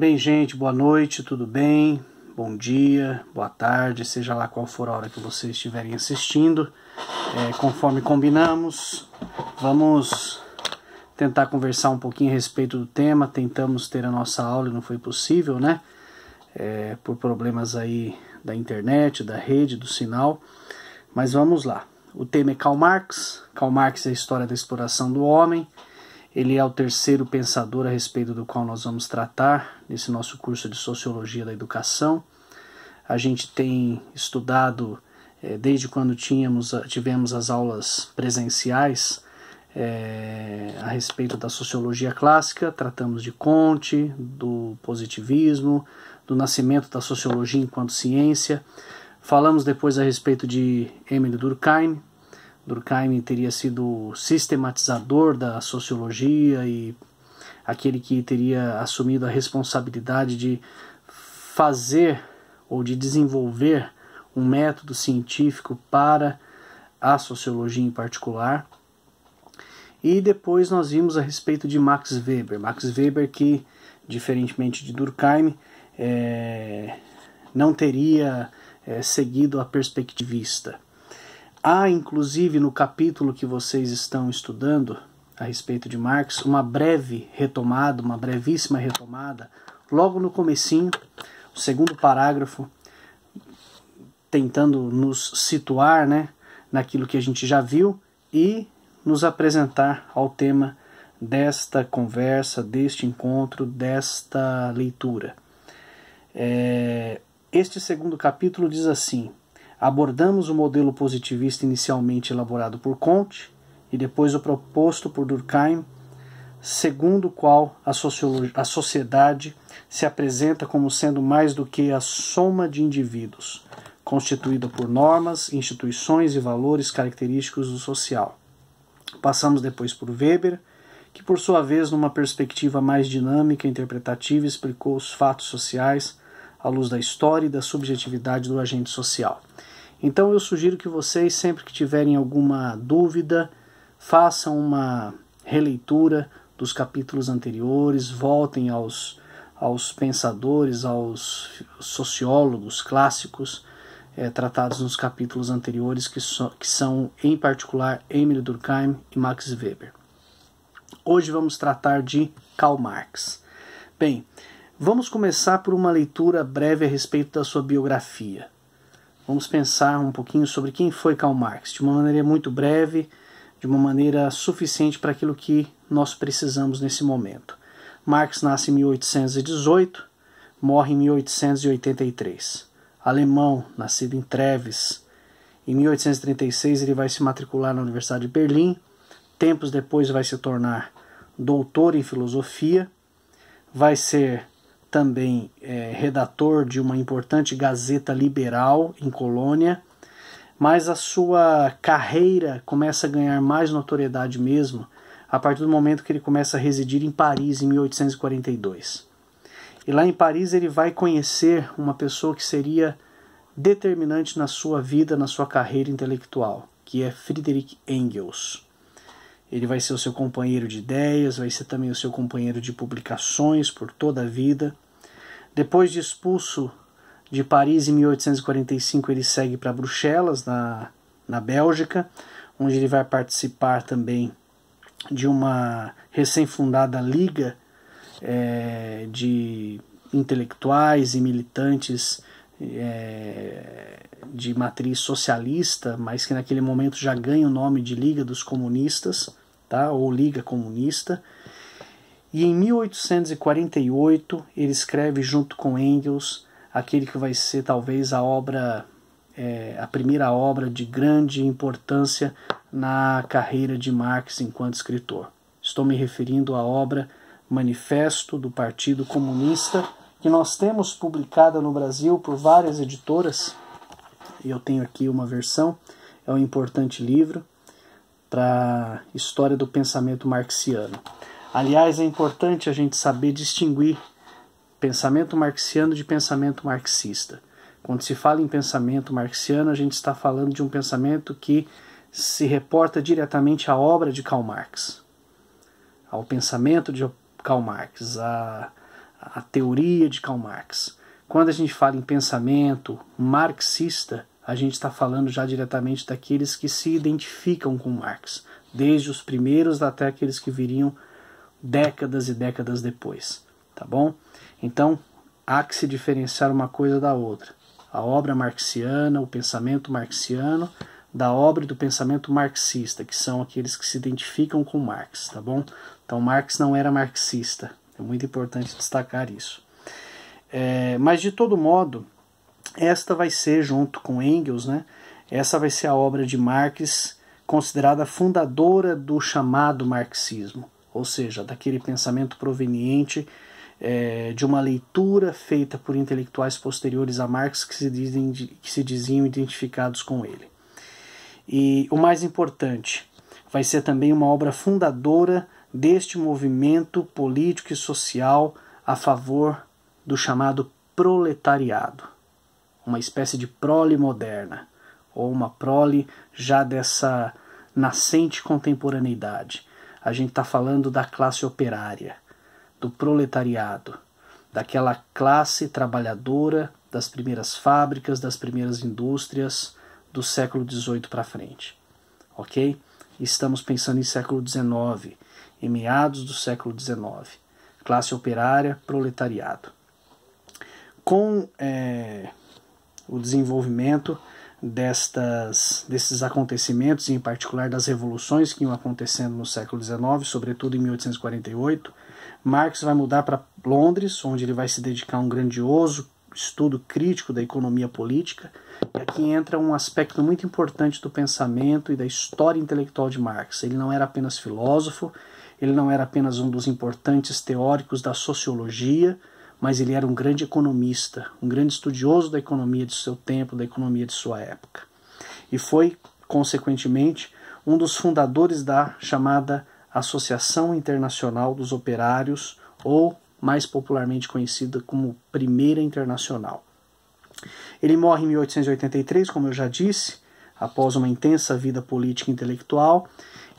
Bem, gente, boa noite, tudo bem? Bom dia, boa tarde, seja lá qual for a hora que vocês estiverem assistindo. Conforme combinamos, vamos tentar conversar um pouquinho a respeito do tema. Tentamos ter a nossa aula e não foi possível, né? Por problemas aí da internet, da rede, do sinal. Mas vamos lá. O tema é Karl Marx. Karl Marx é a história da exploração do homem. Ele é o terceiro pensador a respeito do qual nós vamos tratar nesse nosso curso de Sociologia da Educação. A gente tem estudado, desde quando tivemos as aulas presenciais, a respeito da Sociologia Clássica. Tratamos de Comte, do positivismo, do nascimento da Sociologia enquanto ciência. Falamos depois a respeito de Émile Durkheim. Durkheim teria sido o sistematizador da sociologia e aquele que teria assumido a responsabilidade de fazer ou de desenvolver um método científico para a sociologia em particular. E depois nós vimos a respeito de Max Weber. Max Weber que, diferentemente de Durkheim, não teria seguido a perspectivista. Há, inclusive, no capítulo que vocês estão estudando a respeito de Marx, uma brevíssima retomada, logo no comecinho, o segundo parágrafo, tentando nos situar, né, naquilo que a gente já viu e nos apresentar ao tema desta conversa, deste encontro, desta leitura. Este segundo capítulo diz assim: abordamos o modelo positivista inicialmente elaborado por Comte e depois o proposto por Durkheim, segundo o qual a sociedade se apresenta como sendo mais do que a soma de indivíduos, constituída por normas, instituições e valores característicos do social. Passamos depois por Weber, que por sua vez, numa perspectiva mais dinâmica e interpretativa, explicou os fatos sociais à luz da história e da subjetividade do agente social. Então eu sugiro que vocês, sempre que tiverem alguma dúvida, façam uma releitura dos capítulos anteriores, voltem aos pensadores, aos sociólogos clássicos tratados nos capítulos anteriores, que são, em particular, Émile Durkheim e Max Weber. Hoje vamos tratar de Karl Marx. Bem, vamos começar por uma leitura breve a respeito da sua biografia. Vamos pensar um pouquinho sobre quem foi Karl Marx, de uma maneira muito breve, de uma maneira suficiente para aquilo que nós precisamos nesse momento. Marx nasce em 1818, morre em 1883. Alemão, nascido em Treves. Em 1836 ele vai se matricular na Universidade de Berlim. Tempos depois vai se tornar doutor em filosofia. Vai ser também redator de uma importante gazeta liberal em Colônia, mas a sua carreira começa a ganhar mais notoriedade mesmo a partir do momento que ele começa a residir em Paris, em 1842. E lá em Paris ele vai conhecer uma pessoa que seria determinante na sua vida, na sua carreira intelectual, que é Friedrich Engels. Ele vai ser o seu companheiro de ideias, vai ser também o seu companheiro de publicações por toda a vida. Depois de expulso de Paris em 1845, ele segue para Bruxelas, na Bélgica, onde ele vai participar também de uma recém-fundada liga de intelectuais e militantes de matriz socialista, mas que naquele momento já ganha o nome de Liga dos Comunistas, tá? Ou Liga Comunista. E em 1848 ele escreve junto com Engels aquele que vai ser talvez a primeira obra de grande importância na carreira de Marx enquanto escritor. Estou me referindo à obra Manifesto do Partido Comunista, que nós temos publicada no Brasil por várias editoras. Eu tenho aqui uma versão, é um importante livro para a história do pensamento marxiano. Aliás, é importante a gente saber distinguir pensamento marxiano de pensamento marxista. Quando se fala em pensamento marxiano, a gente está falando de um pensamento que se reporta diretamente à obra de Karl Marx, ao pensamento de Karl Marx, a teoria de Karl Marx. Quando a gente fala em pensamento marxista, a gente está falando já diretamente daqueles que se identificam com Marx, desde os primeiros até aqueles que viriam décadas e décadas depois, tá bom? Então, há que se diferenciar uma coisa da outra. A obra marxiana, o pensamento marxiano, da obra e do pensamento marxista, que são aqueles que se identificam com Marx, tá bom? Então, Marx não era marxista, é muito importante destacar isso. Mas, de todo modo, esta vai ser, junto com Engels, né, essa vai ser a obra de Marx considerada fundadora do chamado marxismo, ou seja, daquele pensamento proveniente de uma leitura feita por intelectuais posteriores a Marx que se diziam identificados com ele. E o mais importante, vai ser também uma obra fundadora deste movimento político e social a favor do chamado proletariado, uma espécie de prole moderna, ou uma prole já dessa nascente contemporaneidade. A gente está falando da classe operária, do proletariado, daquela classe trabalhadora das primeiras fábricas, das primeiras indústrias do século XVIII para frente. Ok? Estamos pensando em século XIX, em meados do século XIX. Classe operária, proletariado. Com o desenvolvimento desses acontecimentos, em particular das revoluções que iam acontecendo no século XIX, sobretudo em 1848, Marx vai mudar para Londres, onde ele vai se dedicar a um grandioso estudo crítico da economia política. E aqui entra um aspecto muito importante do pensamento e da história intelectual de Marx. Ele não era apenas filósofo, ele não era apenas um dos importantes teóricos da sociologia, mas ele era um grande economista, um grande estudioso da economia de seu tempo, da economia de sua época. E foi, consequentemente, um dos fundadores da chamada Associação Internacional dos Operários, ou mais popularmente conhecida como Primeira Internacional. Ele morre em 1883, como eu já disse, após uma intensa vida política e intelectual,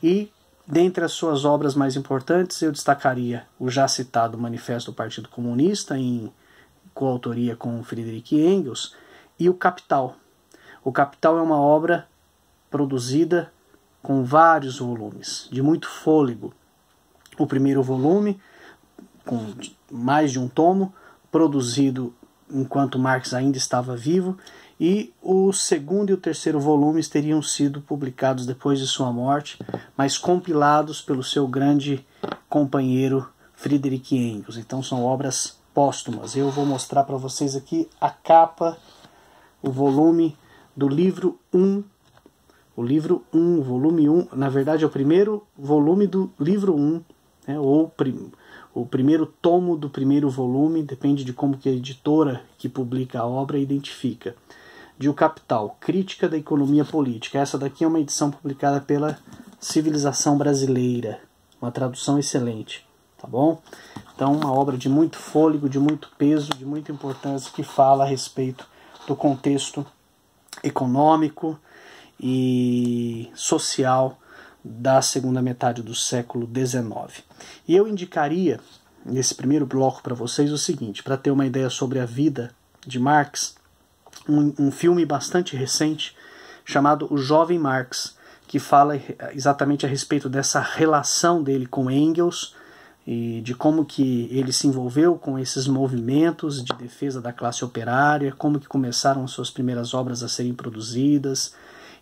e dentre as suas obras mais importantes, eu destacaria o já citado Manifesto do Partido Comunista, em coautoria com Friedrich Engels, e o Capital. O Capital é uma obra produzida com vários volumes, de muito fôlego. O primeiro volume, com mais de um tomo, produzido enquanto Marx ainda estava vivo, e o segundo e o terceiro volumes teriam sido publicados depois de sua morte, mas compilados pelo seu grande companheiro Friedrich Engels. Então são obras póstumas. Eu vou mostrar para vocês aqui a capa, o volume do livro 1. O livro 1, volume 1, na verdade é o primeiro volume do livro 1, né, ou o primeiro tomo do primeiro volume, depende de como que a editora que publica a obra identifica. De O Capital, Crítica da Economia Política. Essa daqui é uma edição publicada pela Civilização Brasileira, uma tradução excelente, tá bom? Então, uma obra de muito fôlego, de muito peso, de muita importância, que fala a respeito do contexto econômico e social da segunda metade do século XIX. E eu indicaria, nesse primeiro bloco para vocês, o seguinte, para ter uma ideia sobre a vida de Marx, um filme bastante recente chamado O Jovem Marx, que fala exatamente a respeito dessa relação dele com Engels e de como que ele se envolveu com esses movimentos de defesa da classe operária, como que começaram as suas primeiras obras a serem produzidas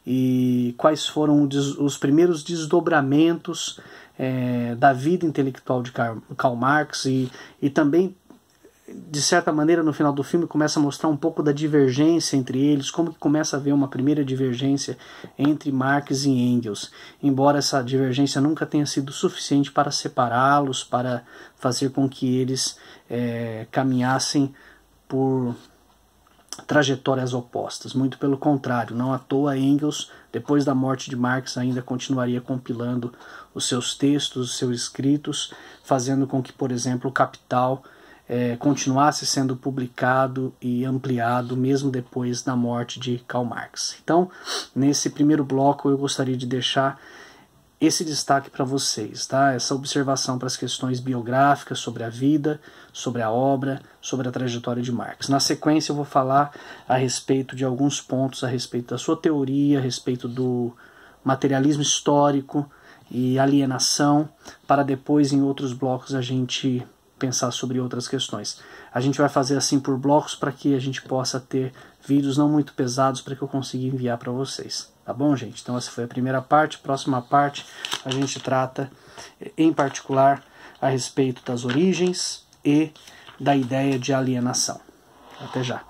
e quais foram os primeiros desdobramentos da vida intelectual de Karl Marx e também, de certa maneira, no final do filme começa a mostrar um pouco da divergência entre eles, como que começa a haver uma primeira divergência entre Marx e Engels, embora essa divergência nunca tenha sido suficiente para separá-los, para fazer com que eles caminhassem por trajetórias opostas. Muito pelo contrário, não à toa Engels, depois da morte de Marx, ainda continuaria compilando os seus textos, os seus escritos, fazendo com que, por exemplo, o Capital continuasse sendo publicado e ampliado mesmo depois da morte de Karl Marx. Então, nesse primeiro bloco eu gostaria de deixar esse destaque para vocês, tá? Essa observação para as questões biográficas sobre a vida, sobre a obra, sobre a trajetória de Marx. Na sequência eu vou falar a respeito de alguns pontos, a respeito da sua teoria, a respeito do materialismo histórico e alienação, para depois em outros blocos a gente pensar sobre outras questões. A gente vai fazer assim por blocos para que a gente possa ter vídeos não muito pesados para que eu consiga enviar para vocês. Tá bom, gente? Então essa foi a primeira parte. Próxima parte a gente trata em particular a respeito das origens e da ideia de alienação. Até já.